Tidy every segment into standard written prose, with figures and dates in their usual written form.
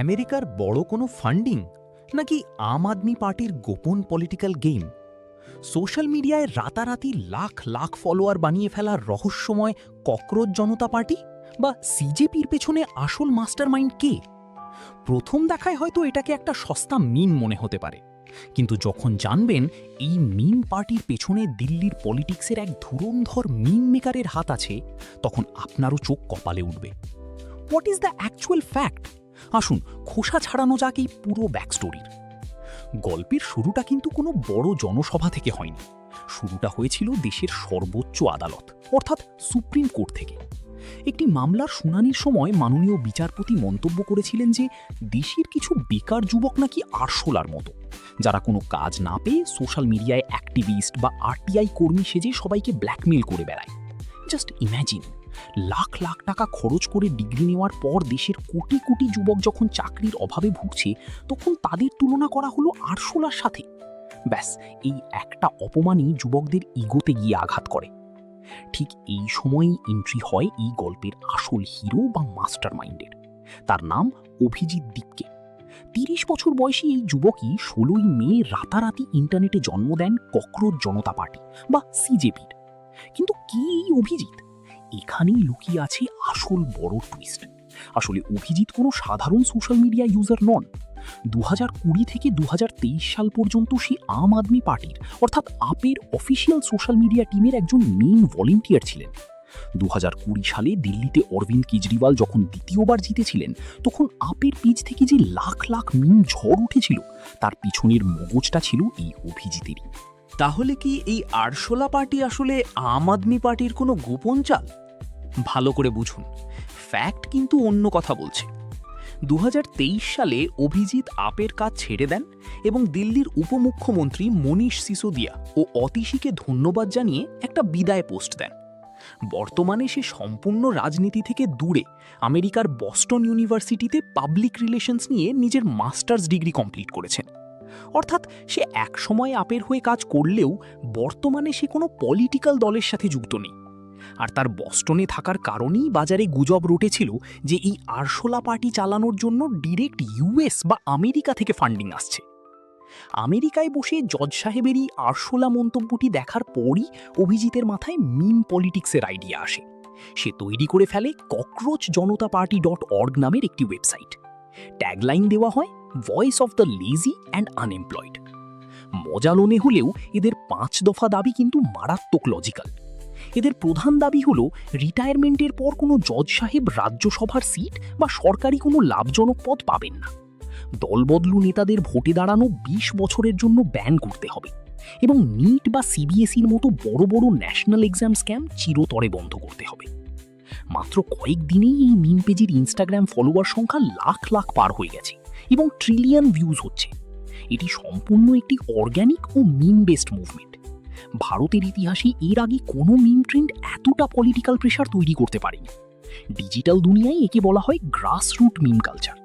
আমেরিকার বড় কোনো ফান্ডিং নাকি আম আদমি পার্টির গোপন পলিটিক্যাল গেম? সোশ্যাল মিডিয়ায় রাতারাতি লাখ লাখ ফলোয়ার বানিয়ে ফেলার রহস্যময় ককরোচ জনতা পার্টি, বা সিজেপির পেছনে আসল মাস্টারমাইন্ড কে? প্রথম দেখায় হয়তো এটাকে একটা সস্তা মিম মনে হতে পারে, কিন্তু যখন জানবেন এই মিম পার্টির পেছনে দিল্লির পলিটিক্সের এক ধুরন্ধর মিম মেকারের হাত আছে, তখন আপনারও চোখ কপালে উঠবে। What is the actual fact? আসুন খোসা ছাড়ানো যাক এই পুরো ব্যাকস্টোরির। গল্পের শুরুটা কিন্তু কোনো বড় জনসভা থেকে হয়নি। শুরুটা হয়েছিল দেশের সর্বোচ্চ আদালত, অর্থাৎ সুপ্রিম কোর্ট থেকে। একটি মামলার শুনানির সময় মাননীয় বিচারপতি মন্তব্য করেছিলেন যে দেশের কিছু বেকার যুবক নাকি আরশোলার মতো, যারা কোনো কাজ না পেয়ে সোশ্যাল মিডিয়ায় অ্যাক্টিভিস্ট বা আরটিআই কর্মী সেজে সবাইকে ব্ল্যাকমেল করে বেড়ায়। জাস্ট ইম্যাজিন, লাখ লাখ টাকা খরচ করে ডিগ্রি নেওয়ার পর দেশের কোটি কোটি যুবক যখন চাকরির অভাবে ভুগছে, তখন তাদের তুলনা করা হলো আরশোলার সাথে। ব্যাস, এই একটা অপমানই যুবকদের ইগোতে গিয়ে আঘাত করে। ঠিক এই সময়ই এন্ট্রি হয় এই গল্পের আসল হিরো বা মাস্টার মাইন্ডের। তার নাম অভিজিৎ দীপকে। ৩০ বছর বয়সী এই যুবকই ১৬ই মে রাতারাতি ইন্টারনেটে জন্ম দেন ককরোচ জনতা পার্টি বা সিজেপির। কিন্তু কে এই অভিজিৎ? এখানেই লুকিয়ে আছে আসল বড় টুইস্ট। আসলে অভিজিৎ কোনো সাধারণ সোশ্যাল মিডিয়া ইউজার নন। ২০২০ থেকে ২০২৩ সাল পর্যন্ত সে আম আদমি পার্টির, অর্থাৎ আপের অফিসিয়াল সোশ্যাল মিডিয়া টিমের একজন মেইন ভলেন্টিয়ার ছিলেন। ২০২০ সালে দিল্লিতে অরবিন্দ কেজরিওয়াল যখন দ্বিতীয়বার জিতেছিলেন, তখন আপের পেজ থেকে যে লাখ লাখ মিম ঝড় উঠেছিল, তার পিছনের মগজটা ছিল এই অভিজিতেরই। তাহলে কি এই আরশোলা পার্টি আসলে আম আদমি পার্টির কোনো গোপন চাল? ভালো করে বুঝুন, ফ্যাক্ট কিন্তু অন্য কথা বলছে। ২০২৩ সালে অভিজিৎ আপের কাজ ছেড়ে দেন এবং দিল্লির উপমুখ্যমন্ত্রী মনীষ সিসোদিয়া ও অতীশীকে ধন্যবাদ জানিয়ে একটা বিদায় পোস্ট দেন। বর্তমানে সে সম্পূর্ণ রাজনীতি থেকে দূরে আমেরিকার বস্টন ইউনিভার্সিটিতে পাবলিক রিলেশনস নিয়ে নিজের মাস্টার্স ডিগ্রি কমপ্লিট করেছেন। অর্থাৎ সে একসময় আপের হয়ে কাজ করলেও বর্তমানে সে কোনো পলিটিক্যাল দলের সাথে যুক্ত নেই। আর তার বস্টনে থাকার কারণেই বাজারে গুজব রটেছিল যে এই আরশোলা পার্টি চালানোর জন্য ডিরেক্ট ইউএস বা আমেরিকা থেকে ফান্ডিং আসছে। আমেরিকায় বসে জজ সাহেবের এই আরশোলা মন্তব্যটি দেখার পরই অভিজিতের মাথায় মিম পলিটিক্সের আইডিয়া আসে। সে তৈরি করে ফেলে ককরোচ জনতা পার্টি .org নামের একটি ওয়েবসাইট। ট্যাগলাইন দেওয়া হয় voice of the lazy and unemployed. মজালোনে হলেও এদের ৫ দফা দাবি কিন্তু মারাত্মক লজিক্যাল। এদের প্রধান দাবি হলো রিটায়ারমেন্টের পর কোনো জজ সাহেব রাজ্যসভার সিট বা সরকারি কোনো লাভজনক পদ পাবেন না। দলবদলু নেতাদের ভোটে দাঁড়ানো ২০ বছরের জন্য ব্যান করতে হবে এবং নিট বা সিবিএসইর মতো বড় বড় ন্যাশনাল এক্সাম স্ক্যাম চিরতরে বন্ধ করতে হবে। মাত্র কয়েকদিনেই এই মিম পেজের ইনস্টাগ্রাম ফলোয়ার সংখ্যা লাখ লাখ পার হয়ে গেছে এবং ট্রিলিয়ন ভিউজ হচ্ছে। এটি সম্পূর্ণ একটি অর্গ্যানিক ও মিম বেসড মুভমেন্ট। ভারতের ইতিহাসে এর আগে কোনো মিম ট্রেন্ড এতটা পলিটিক্যাল প্রেশার তৈরি করতে পারেনি। ডিজিটাল দুনিয়ায় একে বলা হয় গ্রাসরুট মিম কালচার।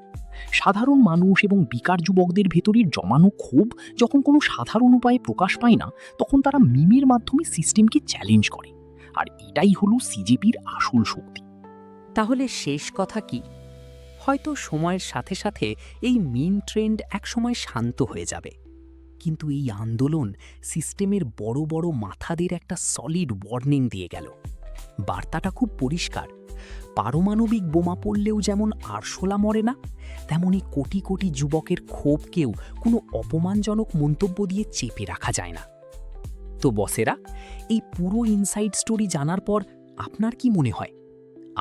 সাধারণ মানুষ এবং বেকার যুবকদের ভেতরের জমানো ক্ষোভ যখন কোনো সাধারণ উপায়ে প্রকাশ পায় না, তখন তারা মিমের মাধ্যমে সিস্টেমকে চ্যালেঞ্জ করে। আর এটাই হলো সিজেপির আসল শক্তি। তাহলে শেষ কথা কি? হয়তো সময়ের সাথে সাথে এই মিম ট্রেন্ড একসময় শান্ত হয়ে যাবে, কিন্তু এই আন্দোলন সিস্টেমের বড় বড় মাথাদের একটা সলিড ওয়ার্নিং দিয়ে গেল। বার্তাটা খুব পরিষ্কার। পারমাণবিক বোমা পড়লেও যেমন আরশোলা মরে না, তেমনি কোটি কোটি যুবকের ক্ষোভকেও কোনো অপমানজনক মন্তব্য দিয়ে চেপে রাখা যায় না। তো বসেরা, এই পুরো ইনসাইড স্টোরি জানার পর আপনার কি মনে হয়?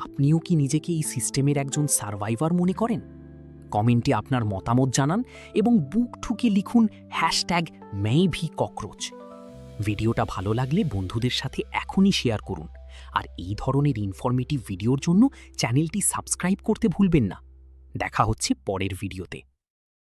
আপনিও কি নিজেকে এই সিস্টেমের একজন সার্ভাইভার মনে করেন? কমেন্টে আপনার মতামত জানান এবং বুক ঠুকে লিখুন #MainBhiCockroach। ভিডিওটা ভালো লাগলে বন্ধুদের সাথে এখনই শেয়ার করুন। আর এই ধরনের ইনফরমেটিভ ভিডিওর জন্য চ্যানেলটি সাবস্ক্রাইব করতে ভুলবেন না। দেখা হচ্ছে পরের ভিডিওতে।